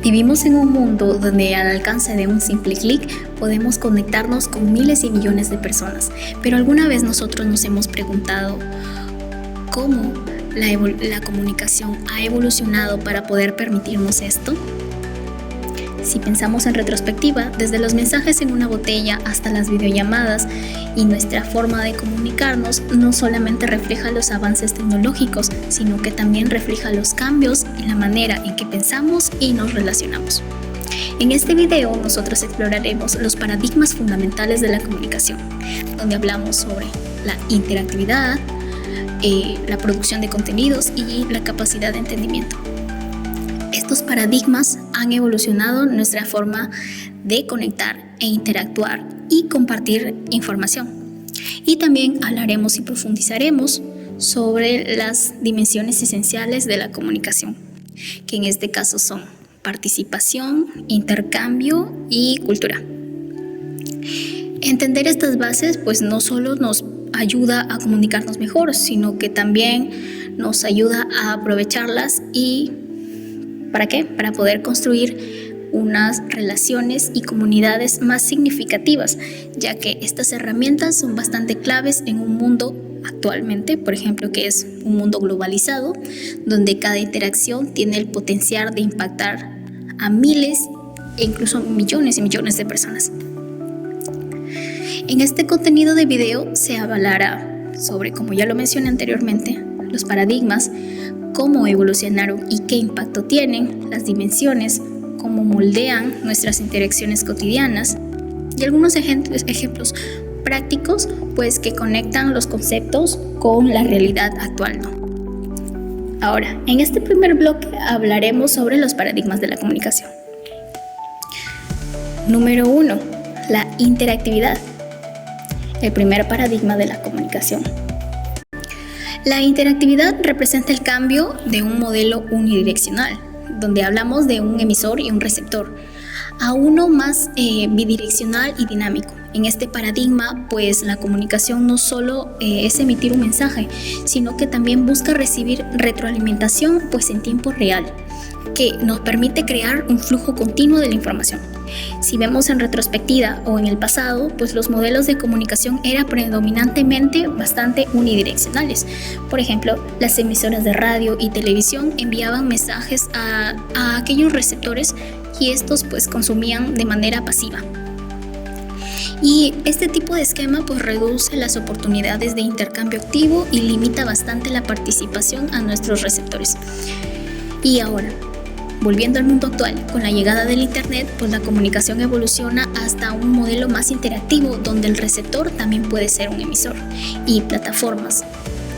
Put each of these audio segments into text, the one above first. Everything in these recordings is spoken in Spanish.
Vivimos en un mundo donde al alcance de un simple clic podemos conectarnos con miles y millones de personas, pero ¿alguna vez nosotros nos hemos preguntado cómo la comunicación ha evolucionado para poder permitirnos esto? Si pensamos en retrospectiva, desde los mensajes en una botella hasta las videollamadas y nuestra forma de comunicarnos no solamente refleja los avances tecnológicos, sino que también refleja los cambios en la manera en que pensamos y nos relacionamos. En este video nosotros exploraremos los paradigmas fundamentales de la comunicación, donde hablamos sobre la interactividad, la producción de contenidos y la capacidad de entendimiento. Estos paradigmas han evolucionado nuestra forma de conectar e interactuar y compartir información. Y también hablaremos y profundizaremos sobre las dimensiones esenciales de la comunicación, que en este caso son participación, intercambio y cultura. Entender estas bases pues no solo nos ayuda a comunicarnos mejor, sino que también nos ayuda a aprovecharlas y ¿para qué? Para poder construir unas relaciones y comunidades más significativas, ya que estas herramientas son bastante claves en un mundo actualmente, por ejemplo, que es un mundo globalizado, donde cada interacción tiene el potencial de impactar a miles e incluso millones y millones de personas. En este contenido de video se hablará sobre, como ya lo mencioné anteriormente, los paradigmas, cómo evolucionaron y qué impacto tienen, las dimensiones, cómo moldean nuestras interacciones cotidianas y algunos ejemplos prácticos pues que conectan los conceptos con la realidad actual, ¿no? Ahora, en este primer bloque hablaremos sobre los paradigmas de la comunicación. Número 1. La interactividad. El primer paradigma de la comunicación. La interactividad representa el cambio de un modelo unidireccional, donde hablamos de un emisor y un receptor, a uno más bidireccional y dinámico. En este paradigma, pues la comunicación no solo es emitir un mensaje, sino que también busca recibir retroalimentación pues en tiempo real, que nos permite crear un flujo continuo de la información. Si vemos en retrospectiva o en el pasado, pues los modelos de comunicación eran predominantemente bastante unidireccionales. Por ejemplo, las emisoras de radio y televisión enviaban mensajes a aquellos receptores y estos pues consumían de manera pasiva. Y este tipo de esquema pues reduce las oportunidades de intercambio activo y limita bastante la participación a nuestros receptores. Y ahora, volviendo al mundo actual, con la llegada del Internet, pues la comunicación evoluciona hasta un modelo más interactivo donde el receptor también puede ser un emisor. Y plataformas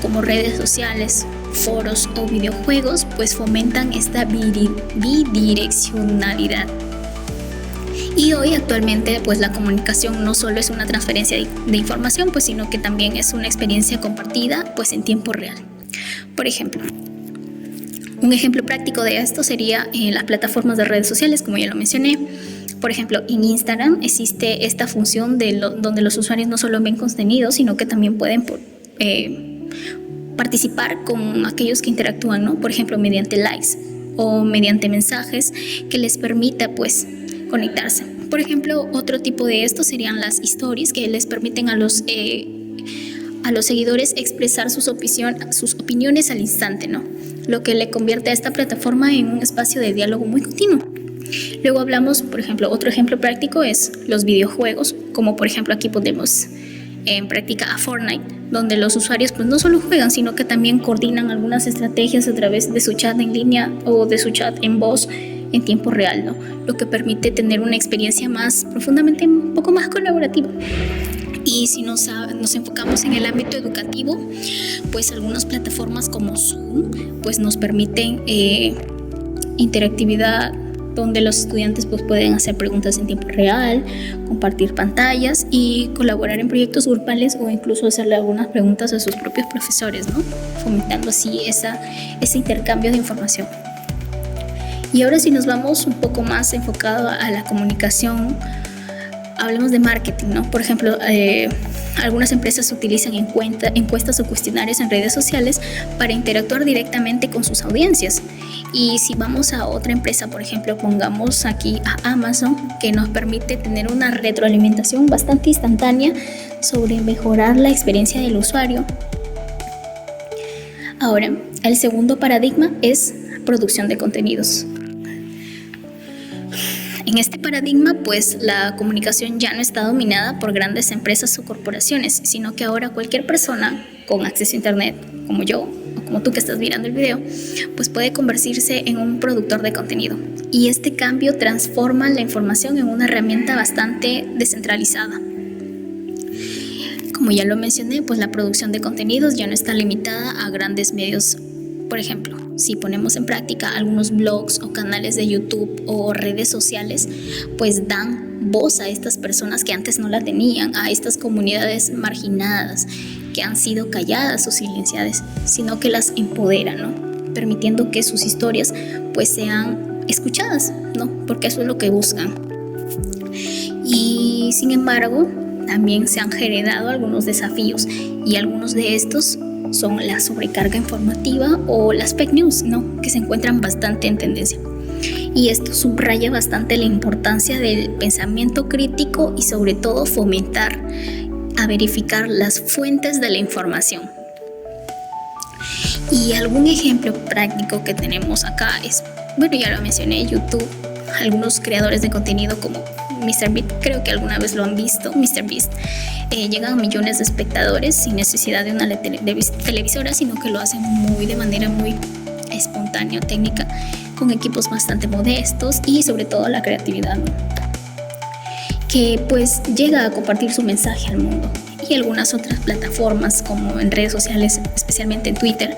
como redes sociales, foros o videojuegos pues fomentan esta bidireccionalidad. Y hoy actualmente pues la comunicación no solo es una transferencia de información, pues sino que también es una experiencia compartida pues en tiempo real. Por ejemplo, un ejemplo práctico de esto sería en las plataformas de redes sociales, como ya lo mencioné. Por ejemplo, en Instagram existe esta función donde los usuarios no solo ven contenido, sino que también pueden participar con aquellos que interactúan, ¿no? Por ejemplo, mediante likes o mediante mensajes que les permita pues conectarse. Por ejemplo, otro tipo de esto serían las stories que les permiten a los seguidores expresar sus opiniones al instante, ¿no? Lo que le convierte a esta plataforma en un espacio de diálogo muy continuo. Luego hablamos, por ejemplo, otro ejemplo práctico es los videojuegos, como por ejemplo aquí ponemos en práctica a Fortnite, donde los usuarios pues no solo juegan, sino que también coordinan algunas estrategias a través de su chat en línea o de su chat en voz en tiempo real, ¿no? Lo que permite tener una experiencia más profundamente, un poco más colaborativa. Y si nos enfocamos en el ámbito educativo, pues algunas plataformas como Zoom pues nos permiten interactividad donde los estudiantes pues pueden hacer preguntas en tiempo real, compartir pantallas y colaborar en proyectos grupales o incluso hacerle algunas preguntas a sus propios profesores, ¿no? Fomentando así ese intercambio de información. Y ahora si nos vamos un poco más enfocado a la comunicación, hablemos de marketing, ¿no? Por ejemplo, algunas empresas utilizan encuestas o cuestionarios en redes sociales para interactuar directamente con sus audiencias. Y si vamos a otra empresa, por ejemplo, pongamos aquí a Amazon, que nos permite tener una retroalimentación bastante instantánea sobre mejorar la experiencia del usuario. Ahora, el segundo paradigma es producción de contenidos. En este paradigma, pues la comunicación ya no está dominada por grandes empresas o corporaciones, sino que ahora cualquier persona con acceso a internet, como yo o como tú que estás mirando el video, pues puede convertirse en un productor de contenido. Y este cambio transforma la información en una herramienta bastante descentralizada. Como ya lo mencioné, pues la producción de contenidos ya no está limitada a grandes medios. Por ejemplo, si ponemos en práctica algunos blogs o canales de YouTube o redes sociales, pues dan voz a estas personas que antes no la tenían, a estas comunidades marginadas que han sido calladas o silenciadas, sino que las empoderan, ¿no? Permitiendo que sus historias pues sean escuchadas, ¿no? Porque eso es lo que buscan. Y sin embargo, también se han generado algunos desafíos y algunos de estos son la sobrecarga informativa o las fake news, ¿no? Que se encuentran bastante en tendencia. Y esto subraya bastante la importancia del pensamiento crítico y sobre todo fomentar a verificar las fuentes de la información. Y algún ejemplo práctico que tenemos acá es, bueno, ya lo mencioné, YouTube, algunos creadores de contenido como MrBeast, creo que alguna vez lo han visto, MrBeast, llegan a millones de espectadores sin necesidad de una televisora, sino que lo hacen de manera muy espontánea, técnica, con equipos bastante modestos y sobre todo la creatividad, ¿no? Que pues llega a compartir su mensaje al mundo. Y algunas otras plataformas como en redes sociales, especialmente en Twitter,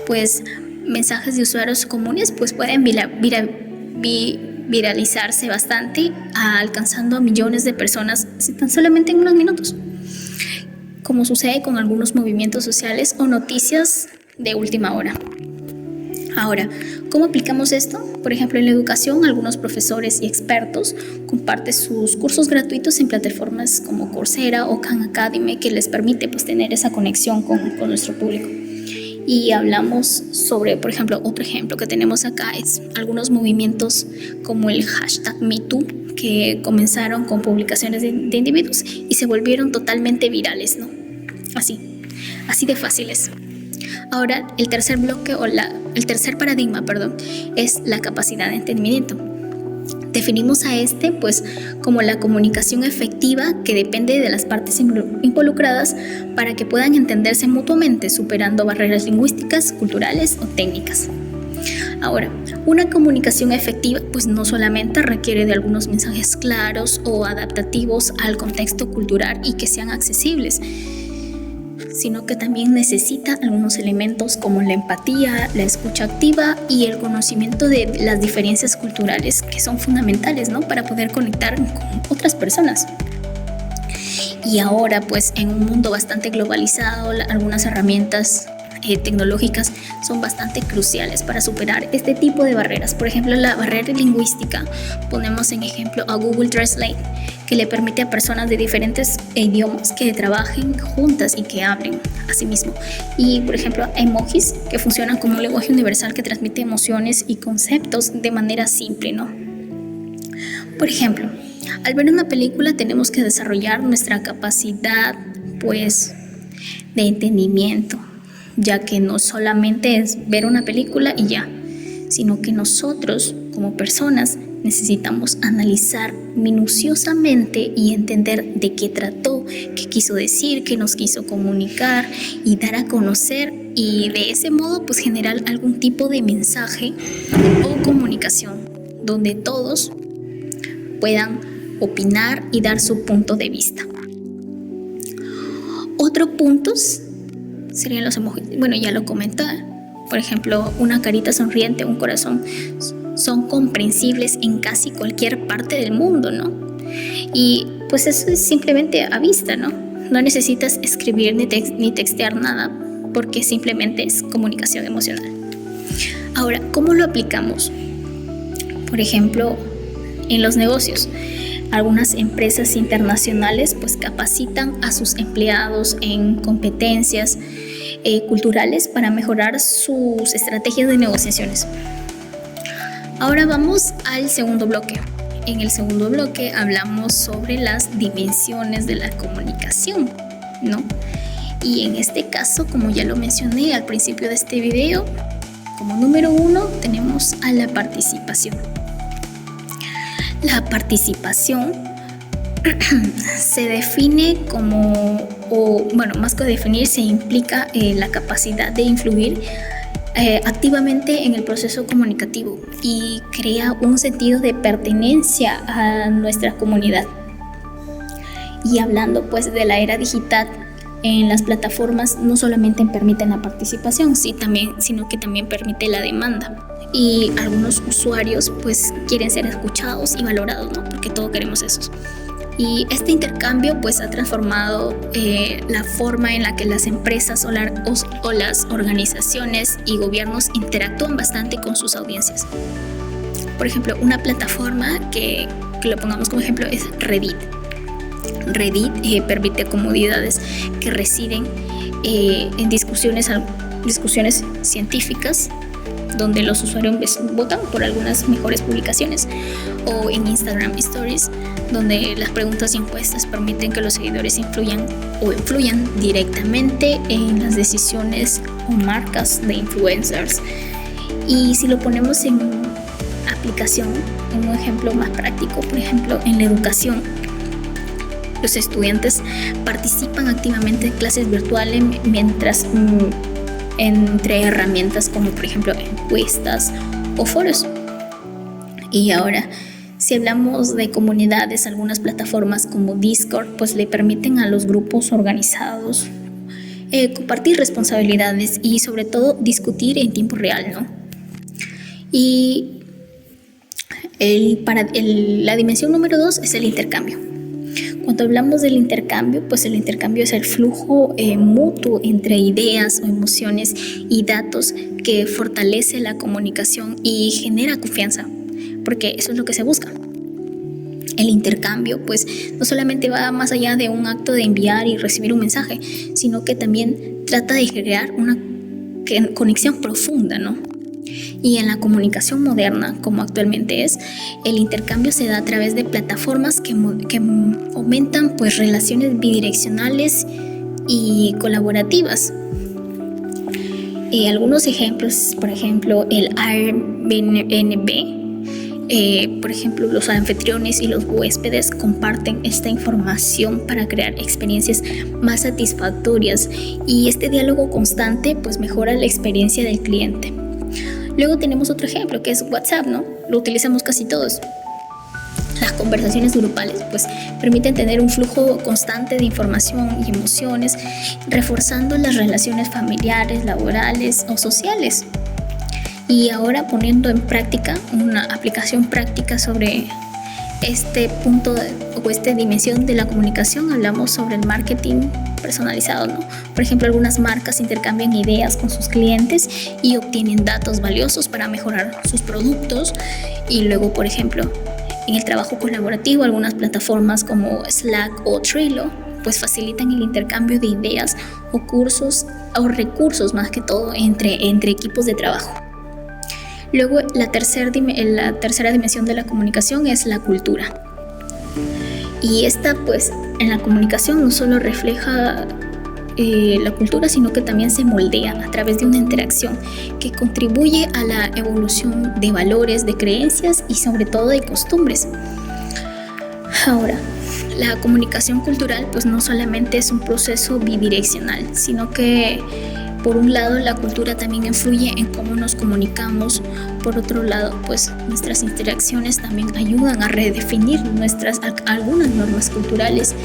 pues mensajes de usuarios comunes pues pueden viralizarse bastante, alcanzando a millones de personas tan solamente en unos minutos, como sucede con algunos movimientos sociales o noticias de última hora. Ahora, ¿cómo aplicamos esto? Por ejemplo, en la educación, algunos profesores y expertos comparten sus cursos gratuitos en plataformas como Coursera o Khan Academy, que les permite pues, tener esa conexión con nuestro público. Y hablamos sobre, por ejemplo, otro ejemplo que tenemos acá es algunos movimientos como el #MeToo, que comenzaron con publicaciones de individuos y se volvieron totalmente virales, ¿no? Así de fáciles. Ahora, el tercer paradigma, es la capacidad de entendimiento. Definimos a pues como la comunicación efectiva que depende de las partes involucradas para que puedan entenderse mutuamente, superando barreras lingüísticas, culturales o técnicas. Ahora, una comunicación efectiva pues no solamente requiere de algunos mensajes claros o adaptativos al contexto cultural y que sean accesibles, sino que también necesita algunos elementos como la empatía, la escucha activa y el conocimiento de las diferencias culturales que son fundamentales, ¿no? Para poder conectar con otras personas. Y ahora, pues en un mundo bastante globalizado, algunas herramientas tecnológicas son bastante cruciales para superar este tipo de barreras. Por ejemplo, la barrera lingüística, ponemos en ejemplo a Google Translate, que le permite a personas de diferentes idiomas que trabajen juntas y que hablen a sí mismo. Y, por ejemplo, emojis, que funcionan como un lenguaje universal que transmite emociones y conceptos de manera simple, ¿no? Por ejemplo, al ver una película tenemos que desarrollar nuestra capacidad, pues, de entendimiento, ya que no solamente es ver una película y ya, sino que nosotros, como personas, necesitamos analizar minuciosamente y entender de qué trató, qué quiso decir, qué nos quiso comunicar y dar a conocer, y de ese modo pues generar algún tipo de mensaje o comunicación donde todos puedan opinar y dar su punto de vista. Otro punto serían los emojis. Bueno, ya lo comenté. Por ejemplo, una carita sonriente, un corazón, son comprensibles en casi cualquier parte del mundo, ¿no? Y pues eso es simplemente a vista, ¿no? No necesitas escribir ni textear nada, porque simplemente es comunicación emocional. Ahora, ¿cómo lo aplicamos? Por ejemplo, en los negocios. Algunas empresas internacionales pues capacitan a sus empleados en competencias culturales para mejorar sus estrategias de negociaciones. Ahora vamos al segundo bloque. En el segundo bloque hablamos sobre las dimensiones de la comunicación, ¿no? Y en este caso, como ya lo mencioné al principio de este video, como número 1 tenemos a la participación. La participación se define como, más que definirse, implica la capacidad de influir activamente en el proceso comunicativo y crea un sentido de pertenencia a nuestra comunidad. Y hablando pues de la era digital, en las plataformas no solamente permiten la participación, sino que también permite la demanda. Y algunos usuarios pues quieren ser escuchados y valorados, ¿no? Porque todos queremos eso. Y este intercambio pues ha transformado la forma en la que las empresas o las organizaciones y gobiernos interactúan bastante con sus audiencias. Por ejemplo, una plataforma que lo pongamos como ejemplo es Reddit. Reddit permite comunidades que residen en discusiones científicas, donde los usuarios votan por algunas mejores publicaciones, o en Instagram Stories, donde las preguntas y encuestas permiten que los seguidores influyan directamente en las decisiones o marcas de influencers. Y si lo ponemos en aplicación, en un ejemplo más práctico, por ejemplo, en la educación, los estudiantes participan activamente en clases virtuales entre herramientas como por ejemplo encuestas o foros. Y ahora, si hablamos de comunidades, algunas plataformas como Discord pues le permiten a los grupos organizados compartir responsabilidades y sobre todo discutir en tiempo real, ¿no? Y la dimensión número 2 es el intercambio. Cuando hablamos del intercambio, pues el intercambio es el flujo mutuo entre ideas o emociones y datos que fortalece la comunicación y genera confianza, porque eso es lo que se busca. El intercambio, pues, no solamente va más allá de un acto de enviar y recibir un mensaje, sino que también trata de crear una conexión profunda, ¿no? Y en la comunicación moderna, como actualmente es, el intercambio se da a través de plataformas que aumentan pues relaciones bidireccionales y colaborativas. Algunos ejemplos, por ejemplo, el Airbnb, por ejemplo, los anfitriones y los huéspedes comparten esta información para crear experiencias más satisfactorias, y este diálogo constante pues mejora la experiencia del cliente. Luego tenemos otro ejemplo que es WhatsApp, ¿no? Lo utilizamos casi todos. Las conversaciones grupales pues permiten tener un flujo constante de información y emociones, reforzando las relaciones familiares, laborales o sociales. Y ahora, poniendo en práctica una aplicación práctica sobre este punto o esta dimensión de la comunicación, hablamos sobre el marketing personalizado, ¿no? Por ejemplo, algunas marcas intercambian ideas con sus clientes y obtienen datos valiosos para mejorar sus productos. Y luego, por ejemplo, en el trabajo colaborativo, algunas plataformas como Slack o Trello pues facilitan el intercambio de ideas o cursos o recursos, más que todo entre equipos de trabajo. Luego, la tercera dimensión de la comunicación es la cultura. Y esta, pues, en la comunicación no solo refleja la cultura, sino que también se moldea a través de una interacción que contribuye a la evolución de valores, de creencias y sobre todo de costumbres. Ahora, la comunicación cultural, pues, no solamente es un proceso bidireccional, sino que por un lado, la cultura también influye en cómo nos comunicamos. Por otro lado, pues nuestras interacciones también ayudan a redefinir algunas normas culturales,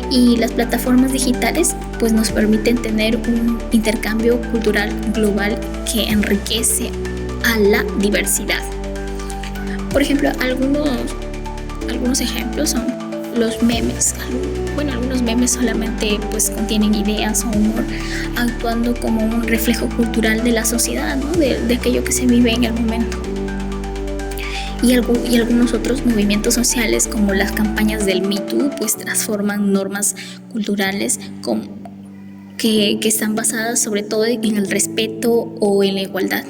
y las plataformas digitales pues nos permiten tener un intercambio cultural global que enriquece a la diversidad. Por ejemplo, algunos ejemplos son los memes. Algunos memes solamente pues contienen ideas o humor, actuando como un reflejo cultural de la sociedad, ¿no? de aquello que se vive en el momento. Y algunos otros movimientos sociales, como las campañas del Me Too, pues transforman normas culturales que están basadas sobre todo en el respeto o en la igualdad.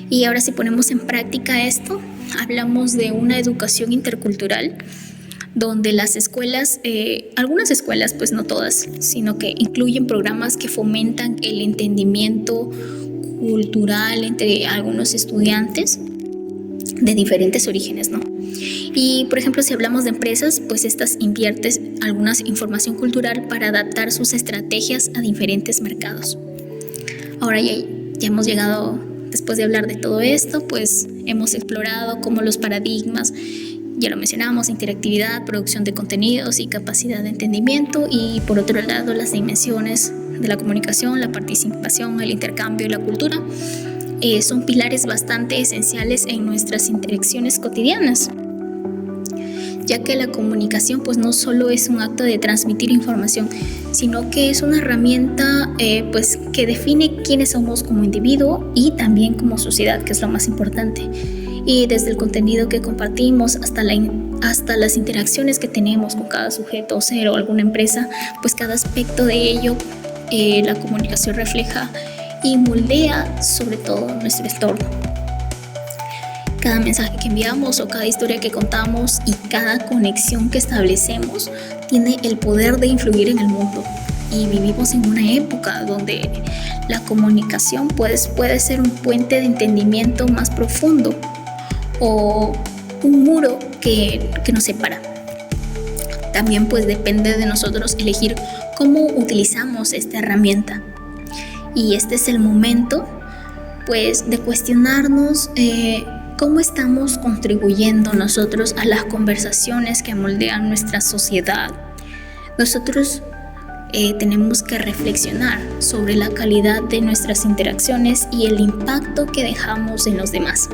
Y ahora, si ponemos en práctica esto, hablamos de una educación intercultural donde las escuelas, algunas escuelas, pues no todas, sino que incluyen programas que fomentan el entendimiento cultural entre algunos estudiantes de diferentes orígenes, ¿no? Y, por ejemplo, si hablamos de empresas, pues estas invierten alguna información cultural para adaptar sus estrategias a diferentes mercados. Ahora ya hemos llegado, después de hablar de todo esto, pues hemos explorado cómo los paradigmas, ya lo mencionamos, interactividad, producción de contenidos y capacidad de entendimiento, y por otro lado las dimensiones de la comunicación, la participación, el intercambio y la cultura, son pilares bastante esenciales en nuestras interacciones cotidianas, ya que la comunicación pues no solo es un acto de transmitir información, sino que es una herramienta pues que define quiénes somos como individuo y también como sociedad, que es lo más importante. Y desde el contenido que compartimos hasta las interacciones que tenemos con cada sujeto o ser o alguna empresa, pues cada aspecto de ello la comunicación refleja y moldea sobre todo nuestro entorno. Cada mensaje que enviamos o cada historia que contamos y cada conexión que establecemos tiene el poder de influir en el mundo. Y vivimos en una época donde la comunicación puede ser un puente de entendimiento más profundo o un muro que nos separa. También pues depende de nosotros elegir cómo utilizamos esta herramienta. Y este es el momento pues de cuestionarnos cómo estamos contribuyendo nosotros a las conversaciones que moldean nuestra sociedad. Nosotros tenemos que reflexionar sobre la calidad de nuestras interacciones y el impacto que dejamos en los demás.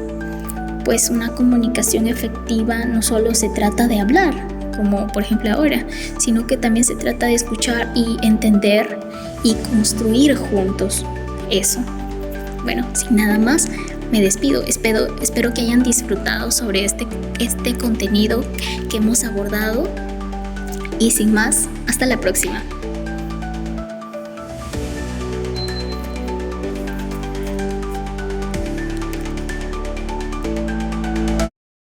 Pues una comunicación efectiva no solo se trata de hablar, como por ejemplo ahora, sino que también se trata de escuchar y entender y construir juntos eso. Bueno, sin nada más, me despido. Espero que hayan disfrutado sobre este contenido que hemos abordado. Y sin más, hasta la próxima.